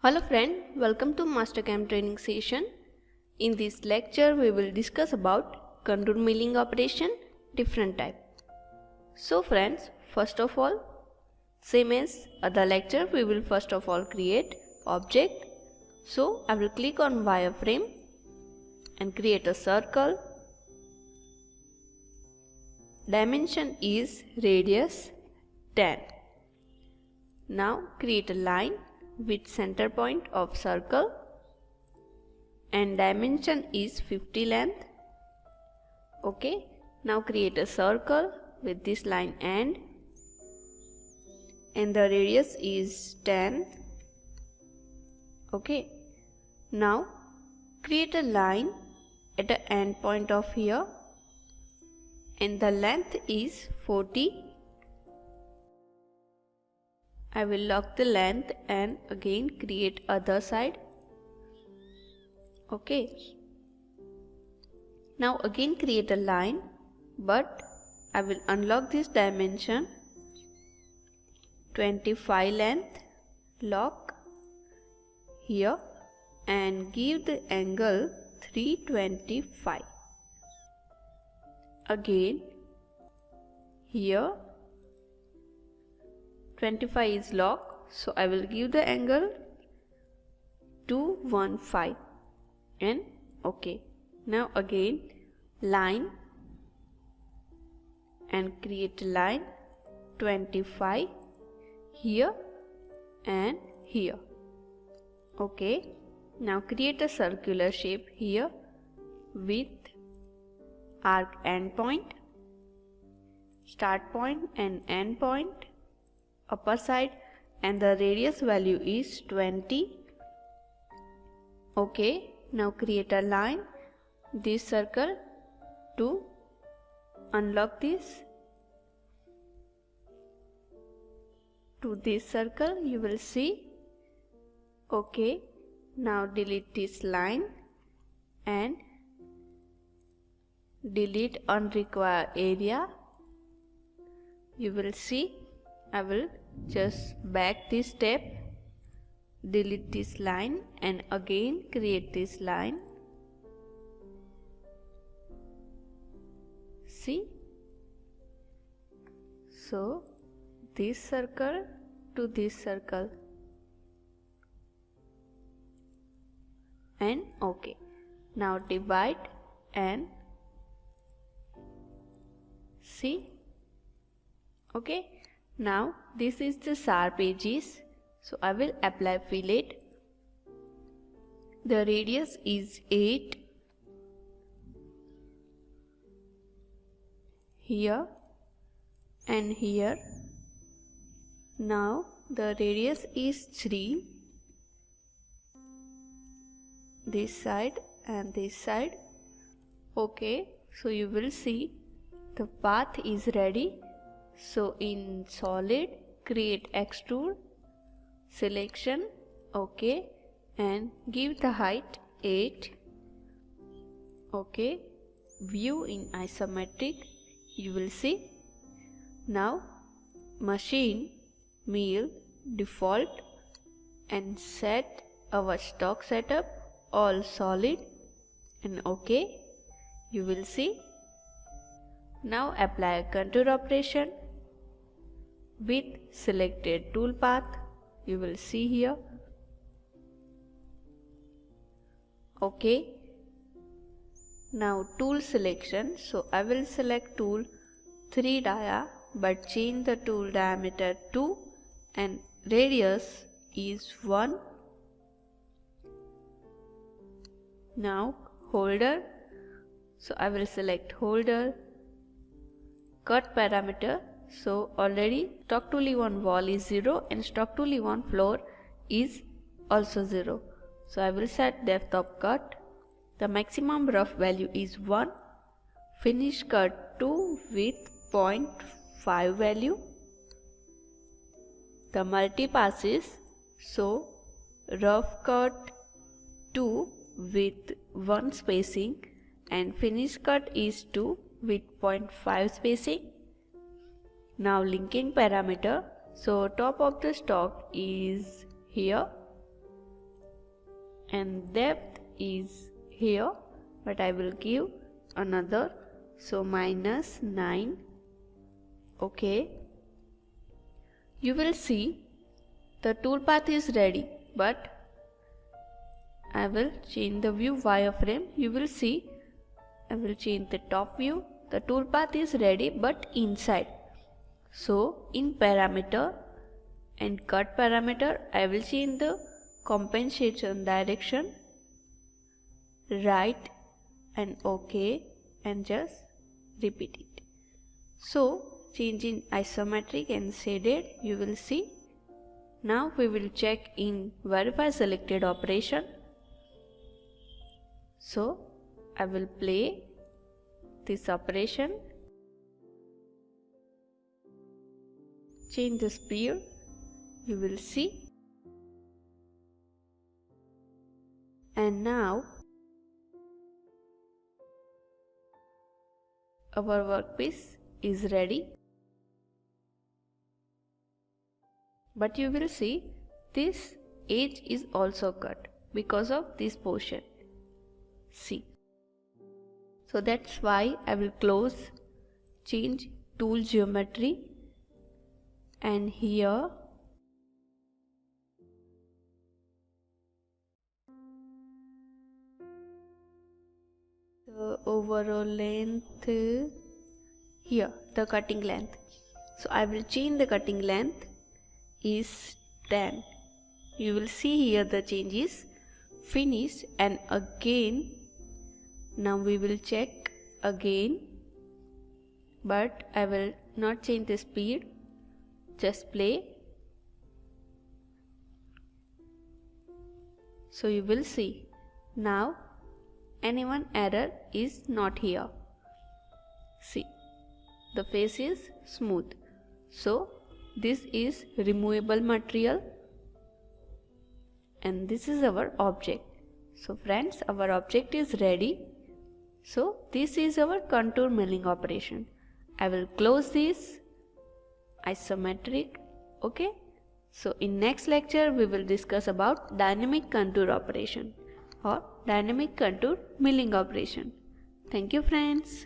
Hello friend, welcome to MasterCAM training session. In this lecture we will discuss about contour milling operation different type. So friends, first of all, same as other lecture, we will first of all create object. So I will click on wireframe and create a circle. Dimension is radius 10. Now create a line with center point of circle and dimension is 50 length. Okay, now create a circle with this line end and the radius is 10. Okay, now create a line at the end point of here and the length is 40. I will lock the length and again create other side. Okay. Now again create a line, but I will unlock this dimension 25 length, lock here and give the angle 325. Again here 25 is lock, so I will give the angle 215 and okay. Now again line and create line 25 here and here. Okay, now create a circular shape here with arc endpoint, start point and end point, upper side, and the radius value is 20. Okay, now create a line this circle to unlock this to this circle, you will see. Okay, now delete this line and delete unrequired area. You will see I will just back this step, delete this line and again create this line. See? So this circle to this circle and okay. Now divide and see? Okay. Now this is the sharp edges, so I will apply fillet. The radius is 8. Here and here. Now the radius is 3. This side and this side. Okay, so you will see the path is ready. So in solid, create extrude, selection, okay, and give the height 8. Okay, view in isometric, you will see. Now machine, mill, default and set our stock setup all solid and okay, you will see. Now apply a contour operation with selected tool path, you will see here. Okay, now tool selection, so I will select tool 3 dia but change the tool diameter 2 and radius is 1. Now holder, so I will select holder, cut parameter. So already stock tool E1 wall is 0 and stock tool E1 floor is also 0. So I will set depth of cut. The maximum rough value is 1. Finish cut 2 with 0.5 value. The multi passes, so rough cut 2 with 1 spacing and finish cut is 2 with 0.5 spacing. Now linking parameter, so top of the stock is here and depth is here, but I will give another, so -9. Okay, you will see the toolpath is ready, but I will change the view wireframe. You will see I will change the top view. The toolpath is ready but inside. So in parameter and cut parameter, I will change the compensation direction, right and OK, and just repeat it. So change in isometric and shaded, you will see. Now we will check in verify selected operation. So I will play this operation, change the speed, you will see, and now our workpiece is ready. But you will see this edge is also cut because of this portion. See. So that's why I will close, change tool geometry, and here the overall length, here the cutting length. So I will change the cutting length is 10. You will see here the change is finished, and again now we will check again, but I will not change the speed, just play. So you will see now any one error is not here. See, the face is smooth. So this is removable material and this is our object. So friends, our object is ready. So this is our contour milling operation. I will close this, isometric. Okay. So in next lecture we will discuss about dynamic contour operation or dynamic contour milling operation. Thank you friends.